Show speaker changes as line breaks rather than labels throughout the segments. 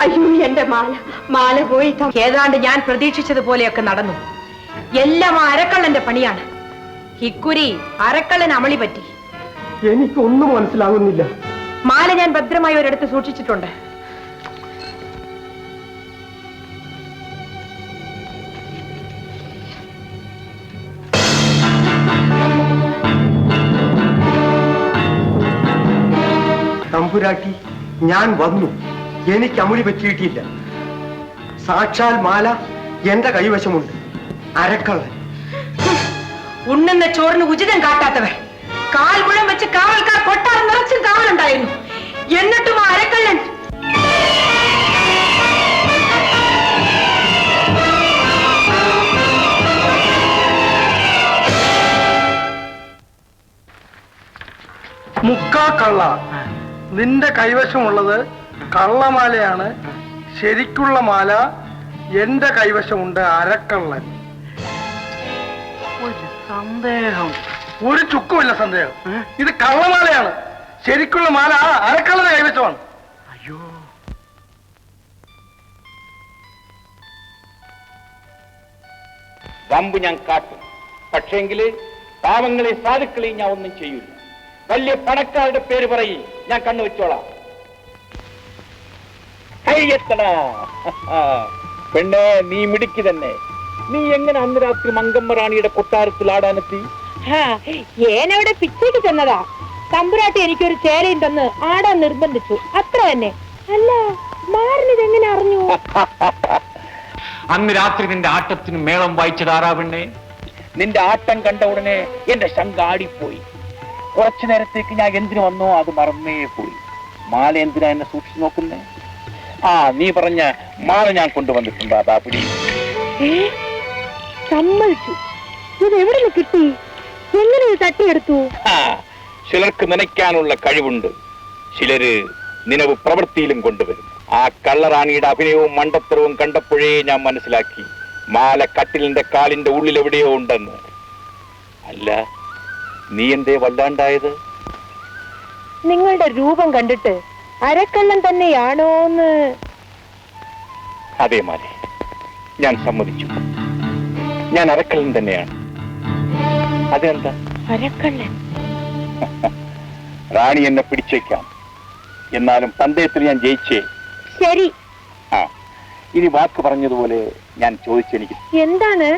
അയ്യോ എന്റെ മാല മാല പോയി. ഏതാണ്ട് ഞാൻ പ്രതീക്ഷിച്ചതുപോലെയൊക്കെ നടന്നു. എല്ലാം അരക്കള്ളന്റെ പണിയാണ്. ഇക്കുരി അരക്കള്ളൻ അമളി പറ്റി.
എനിക്കൊന്നും മനസ്സിലാകുന്നില്ല.
മാല ഞാൻ ഭദ്രമായി ഒരിടത്ത് സൂക്ഷിച്ചിട്ടുണ്ട്.
തമ്പുരാട്ടി, ഞാൻ വന്നു. എനിക്ക് അമളി പറ്റിയിട്ടില്ല. സാക്ഷാൽ മാല എന്റെ കൈവശമുണ്ട്. അരക്കള്ളൻ.
ഉണ്ണുന്ന ചോറിന് ഉചിതം കാട്ടാത്തവർ. കാൽമുഴം വെച്ച് കാവൽക്കാർ കൊട്ടാരം നിറച്ചും കാവലുണ്ടായിരുന്നു. എന്നിട്ടും ആ അരക്കള്ളൻ
മുക്കാ കള്ള. നിന്റെ കൈവശമുള്ളത് കള്ളമാലയാണ്. ശരിക്കുള്ള മാല എന്റെ കൈവശമുണ്ട്. അരക്കള്ളൻ. ഒരു സന്ദേഹം, ഒരു ചുക്കുമില്ല സന്ദേഹം. ഇത് കള്ളമാലയാണ്. ശരിക്കുള്ള മാല അരക്കള്ളന്റെ കൈവശമാണ്. അയ്യോ,
വമ്പ് ഞാൻ കാട്ടും. പക്ഷേങ്കില് പാവങ്ങളെ സാധുക്കളെയും ഞാൻ ഒന്നും ചെയ്യൂല. വലിയ പണക്കാരുടെ പേര് പറയും, ഞാൻ കണ്ണു വെച്ചോളാം. പെണ്ണെ, നീ മിടുക്കി തന്നെ. നീ എങ്ങനെ അന്ന് രാത്രി മങ്കമ്മ റാണിയുടെ കൊട്ടാരത്തിൽ ആടാനെത്തി?
ഏനവിടെ പിച്ചയ്ക്ക് ചെന്നതാ. തമ്പുരാട്ടി എനിക്കൊരു ചേരയുണ്ടെന്ന് ആടാൻ നിർബന്ധിച്ചു, അത്ര തന്നെ. അല്ല, മാറിനിതെങ്ങനെ അറിഞ്ഞു?
അന്ന് രാത്രി നിന്റെ ആട്ടത്തിന് മേളം വായിച്ചതാറാ പെണ്ണെ? നിന്റെ ആട്ടം കണ്ട ഉടനെ എന്റെ ശങ്ക ആടിപ്പോയി. കുറച്ചു നേരത്തേക്ക് ഞാൻ എന്തിനു വന്നോ അത് മറന്നേ പോയി. മാല എന്തിനാ എന്നെ സൂക്ഷിച്ചു നോക്കുന്നേ? നീ പറഞ്ഞ മാല ഞാൻ കൊണ്ടുവന്നിട്ടുണ്ട്. അതാ പിടി.
സമ്മതിച്ചു. ഇത് എവിടെ നിന്ന് കിട്ടി? എങ്ങനെ തട്ടിയെടുത്തു?
ചിലർക്ക് നനയ്ക്കാനുള്ള കഴിവുണ്ട്. ചിലര് നിലവ് പ്രവൃത്തിയിലും കൊണ്ടുവരും. ആ കള്ളറാണിയുടെ അഭിനയവും മണ്ടത്തരവും കണ്ടപ്പോഴേ ഞാൻ മനസ്സിലാക്കി മാല കട്ടിലിന്റെ കാലിന്റെ ഉള്ളിൽ എവിടെയോ ഉണ്ടെന്ന്. അല്ല, നീ എന്തേ വല്ലാണ്ടായത്?
നിങ്ങളുടെ രൂപം കണ്ടിട്ട് അരക്കള്ളൻ തന്നെയാണോന്ന്.
അതേ മാല, ഞാൻ സമ്മതിച്ചു. ഞാൻ അരക്കള്ളൻ തന്നെയാണ്. അതെന്താ?
അരക്കള്ളൻ.
റാണി എന്നെ പിടിച്ചേക്കാം, എന്നാലും പന്തയത്തിൽ ഞാൻ ജയിച്ചേ.
ശരി.
ഇനി വാക്ക് പറഞ്ഞതുപോലെ ഞാൻ ചോദിച്ചെനിക്ക്
എന്താണ്?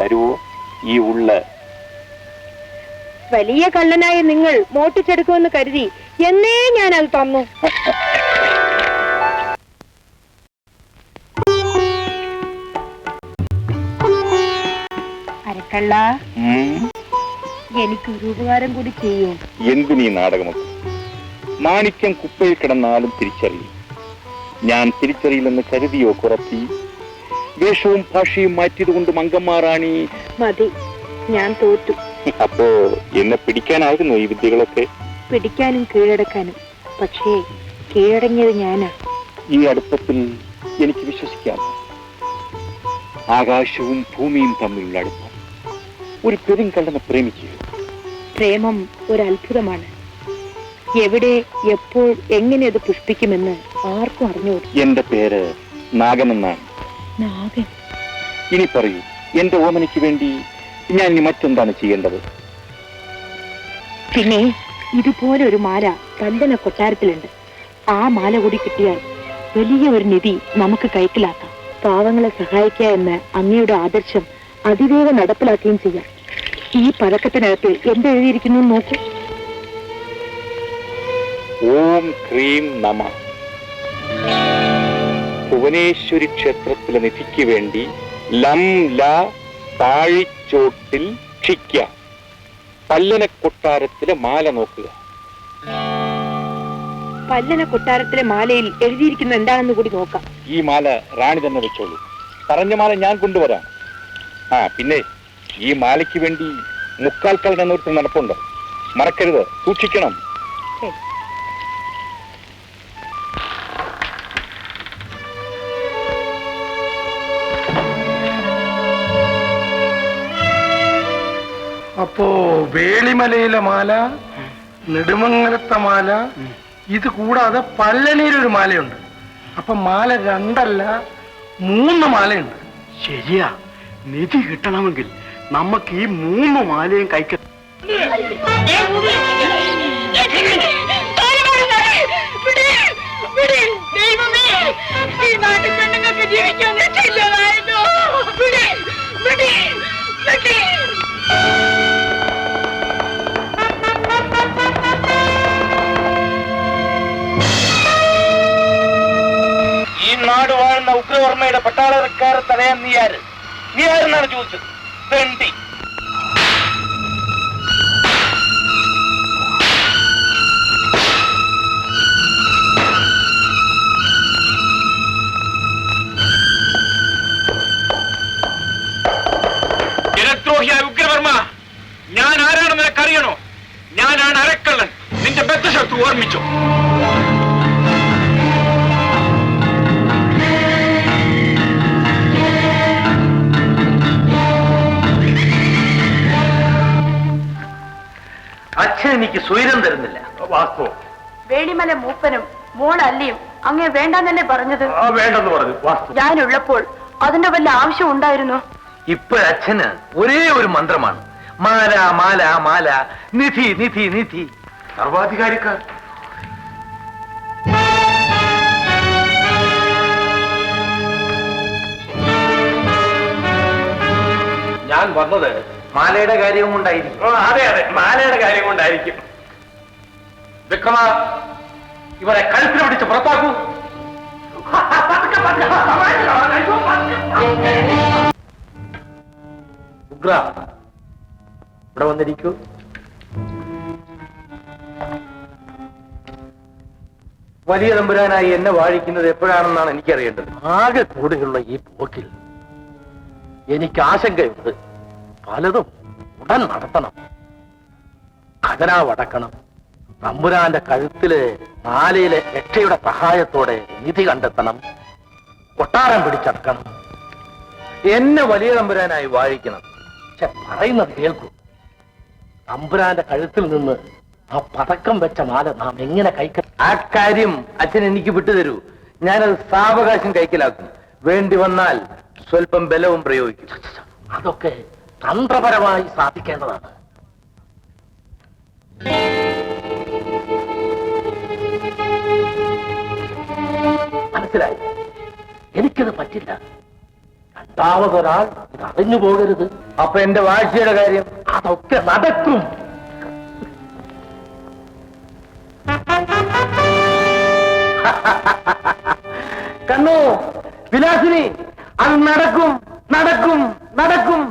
തരുവോ ഈ ഉള്ള?
വലിയ കള്ളനായ നിങ്ങൾ മോട്ടിച്ചെടുക്കുമെന്ന് കരുതി എന്നേ ഞാൻ അത് തന്നു. അരക്കള്ള, എനിക്കൊരു ഉപകാരം കൂടി ചെയ്യൂ.
എന്തിനീ നാടകമൊക്കെ? മാണിക്യം കുപ്പയിൽ കിടന്നാലും തിരിച്ചറിയും. ഞാൻ തിരിച്ചറിയില്ലെന്ന് കരുതിയോ കുറപ്പി? വേഷവും ഭാഷയും മാറ്റിയതുകൊണ്ട് മങ്കമ്മാറാണി
മതി, ഞാൻ തോറ്റു.
അപ്പോ എന്നെ പിടിക്കാനായിരുന്നു ഈ വിദ്യകളൊക്കെ?
പിടിക്കാനും കീഴടക്കാനും. പക്ഷേ കീഴടങ്ങിയത് ഞാനാ.
ഈ അടുപ്പത്തിൽ എനിക്ക് വിശ്വസിക്കാം. ആകാശവും ഭൂമിയും തമ്മിലുള്ള അടുപ്പം. ഒരു പെരുങ്കള്ളനെ പ്രേമിക്കുക.
പ്രേമം ഒരു അത്ഭുതമാണ്. എവിടെ, എപ്പോൾ, എങ്ങനെ അത് പുഷ്പിക്കുമെന്ന് ആർക്കും അറിഞ്ഞൂട.
എന്റെ പേര് നാഗൻ എന്നാണ്.
നാഗൻ?
ഇനി പറയൂ, എന്റെ ഓമനയ്ക്ക് വേണ്ടി ഞാൻ ഇനി മറ്റെന്താണ് ചെയ്യേണ്ടത്?
പിന്നെ ഇതുപോലെ ഒരു മാല പല്ലന കൊട്ടാരത്തിലുണ്ട്. ആ മാല കൂടി കിട്ടിയാൽ വലിയ ഒരു നിധി നമുക്ക് കൈക്കലാക്കാം. പാവങ്ങളെ സഹായിക്കുക എന്ന അങ്ങയുടെ ആദർശം അതിവേഗം നടപ്പിലാക്കുകയും ചെയ്യാം. ഈ പതക്കത്തിനകത്ത് എന്തെഴുതിയിരിക്കുന്നു നോക്കൂ.
ഓം ക്രീം നമ. ഭുവനേശ്വരി ക്ഷേത്രത്തിലെ നിധിക്ക് വേണ്ടി ലം ല താഴിച്ചോട്ടിൽ ക്ഷിക്ക. പല്ലന കൊട്ടാരത്തിലെ മാല നോക്കുക.
പല്ലന കൊട്ടാരത്തിലെ മാലയിൽ എഴുതിയിരിക്കുന്ന എന്താണെന്ന് കൂടി നോക്കാം.
ഈ മാല റാണി തന്നെ വെച്ചോളൂ. പറഞ്ഞ മാല ഞാൻ കൊണ്ടുവരാം. പിന്നെ ഈ മാലയ്ക്ക് വേണ്ടി മുക്കാൽ കള്ളനൂർത്തി നടപ്പുണ്ട്. മറക്കരുത്, സൂക്ഷിക്കണം.
അപ്പോ വേളിമലയിലെ മാല, നെടുമങ്ങലത്തെ മാല, ഇത് കൂടാതെ പല്ലണിയിലൊരു മാലയുണ്ട്. അപ്പൊ മാല 2 അല്ല 3 മാലയുണ്ട്.
ശരിയാ. നിധി കിട്ടണമെങ്കിൽ നമുക്ക് ഈ 3 മാലയും കൈക്ക.
ഈ നാട് വാഴുന്ന ഉഗ്രവർമ്മയുടെ പട്ടാളക്കാരെ തടയാൻ നീ ആരെന്നാണ് ചോദിച്ചത്? തെണ്ടി. ജനദ്രോഹിയായ ഉഗ്രവർമ്മ, ഞാൻ ആരാണെന്ന് നിനക്കറിയണോ? ഞാനാണ് അരക്കള്ളൻ. നിന്റെ ബദ്ധശത്രു, ഓർമ്മിച്ചോ?
അച്ഛൻ എനിക്ക് സ്വൈരം തരുന്നില്ല.
വാസ്തവം.
വേളിമല മൂപ്പനും മോൾ അല്ലിയും അങ്ങേ വേണ്ടെന്നല്ലേ പറഞ്ഞത്?
വേണ്ടെന്ന് പറഞ്ഞു. വാസ്തവം.
ഞാനുള്ളപ്പോൾ അതിന്റെ വല്ല ആവശ്യം ഉണ്ടായിരുന്നു?
ഇപ്പോഴച്ഛന് ഒരേ ഒരു മന്ത്രമാണ്, മാല മാല മാല, നിധി നിധി നിധി.
സർവാധികാരിക്കാർ. ഞാൻ വന്നത്
മാലയുടെ കാര്യവും കൊണ്ടായിരിക്കും.
അതെ അതെ, മാലയുടെ കാര്യം കൊണ്ടായിരിക്കും. വിക്രമ, ഇവരെ കഴുത്തിന് പിടിച്ച് പുറത്താക്കൂ. ഉഗ്ര, ഇവിടെ വന്നിരിക്കൂ.
വലിയ തമ്പുരാനായി എന്നെ വാഴിക്കുന്നത് എപ്പോഴാണെന്നാണ് എനിക്കറിയേണ്ടത്.
ആകെ കൂടെയുള്ള ഈ പോക്കിൽ എനിക്ക് ആശങ്കയുണ്ട്. പലതും ഉടൻ നടത്തണം. ഖജനാവടക്കണം, തമ്പുരാന്റെ കഴുത്തിലെ മാലയിലെ രക്ഷയുടെ സഹായത്തോടെ നിധി കണ്ടെത്തണം, കൊട്ടാരം പിടിച്ചടക്കണം.
എന്നെ വലിയ തമ്പുരാനായി വാഴിക്കണം.
പറയുന്നത് കേൾക്കൂ. തമ്പുരാന്റെ കഴുത്തിൽ നിന്ന് ആ പതക്കം വെച്ച മാല നാം എങ്ങനെ കൈക്ക?
ആ കാര്യം അച്ഛൻ എനിക്ക് വിട്ടുതരൂ. ഞാനത് സാവകാശം കൈക്കലാക്കും. വേണ്ടി വന്നാൽ സ്വല്പം ബലവും പ്രയോഗിക്കും.
അതൊക്കെ തന്ത്രപരമായി സാധിക്കേണ്ടതാണ്. മനസ്സിലായി? എനിക്കത് പറ്റില്ല. രണ്ടാമതൊരാൾ ഇത് അറിഞ്ഞു പോകരുത്.
അപ്പൊ എന്റെ വാഴ്ചയുടെ കാര്യം?
അതൊക്കെ നടക്കും.
കണ്ണു വിലാസിനി, അത് നടക്കും നടക്കും നടക്കും.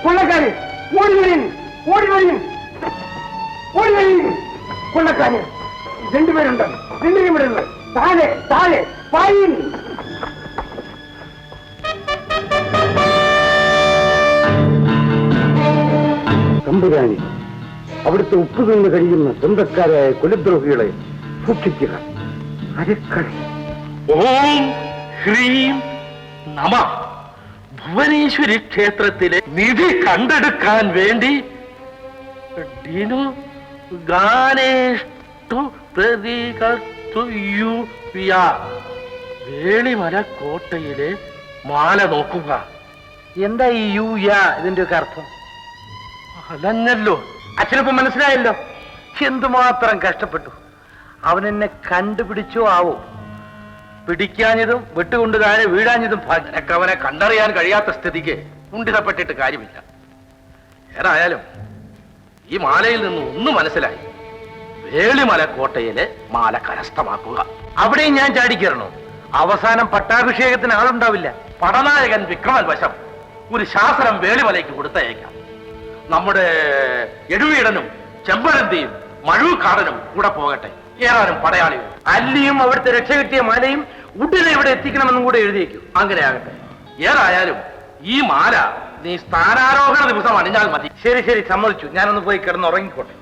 കൊള്ളക്കാര് ഓടി വരും, ഓടി വരും, ഓടി വരും. കൊള്ളക്കാര് രണ്ടുപേരുണ്ട്, രണ്ടുപേരും വിടുന്നത്. താഴെ താഴെ പായും. തമ്പുരാനി, അവിടുത്തെ ഉപ്പ് നിന്ന് കഴിയുന്ന സ്വന്തക്കാരായ കുലദ്രോഹികളെ സൂക്ഷിക്കുക. അരക്കളി.
ഓം ഹ്രീം നമ. ഭുവനേശ്വരി ക്ഷേത്രത്തിലെ നിധി കണ്ടെടുക്കാൻ വേണ്ടി ഡിനു ഗാനേഷ്ടു പ്രതികർത്തുയ വേളിമല കോട്ടയിലെ മാല നോക്കുക.
എന്താ ഈ യു യാ ഇതിന്റെ ഒക്കെ അർത്ഥം?
അലഞ്ഞല്ലോ.
അച്ഛനിപ്പോ മനസ്സിലായല്ലോ. എന്തുമാത്രം കഷ്ടപ്പെട്ടു. അവനെന്നെ കണ്ടുപിടിച്ചോ ആവോ. പിടിക്കാഞ്ഞതും വിട്ടുകൊണ്ട് താഴെ വീഴാഞ്ഞതും
നിനക്ക് അവനെ കണ്ടറിയാൻ കഴിയാത്ത സ്ഥിതിക്ക് കുണ്ഠിതപ്പെട്ടിട്ട് കാര്യമില്ല. ഏതായാലും ഈ മാലയിൽ നിന്ന് ഒന്ന് മനസ്സിലായി. വേളിമല കോട്ടയിലെ മാല കരസ്ഥമാക്കുക.
അവിടെയും ഞാൻ ചാടിക്കയറണോ? അവസാനം പട്ടാഭിഷേകത്തിന് ആളുണ്ടാവില്ല.
പടനായകൻ വിക്രമൻ വശം ഒരു ശാസനം വേളിമലയ്ക്ക് കൊടുത്തയക്കാം. നമ്മുടെ എഴുവീടനും ചെമ്പഴന്തിയും മഴൂക്കാടനും കൂടെ പോകട്ടെ. ഏതാനും പടയാളികൾ.
അല്ലിയും അവിടുത്തെ രക്ഷ കിട്ടിയ മാലയും ഉടനെ ഇവിടെ എത്തിക്കണമെന്നും കൂടെ എഴുതിയേക്കും.
അങ്ങനെ ആകട്ടെ. ഏതായാലും ഈ മാല നീ സ്ഥാനാരോഹണ ദിവസം അണിഞ്ഞാൽ മതി.
ശരി ശരി, സമ്മതിച്ചു. ഞാനൊന്ന് പോയി കിടന്നുറങ്ങിക്കോട്ടെ.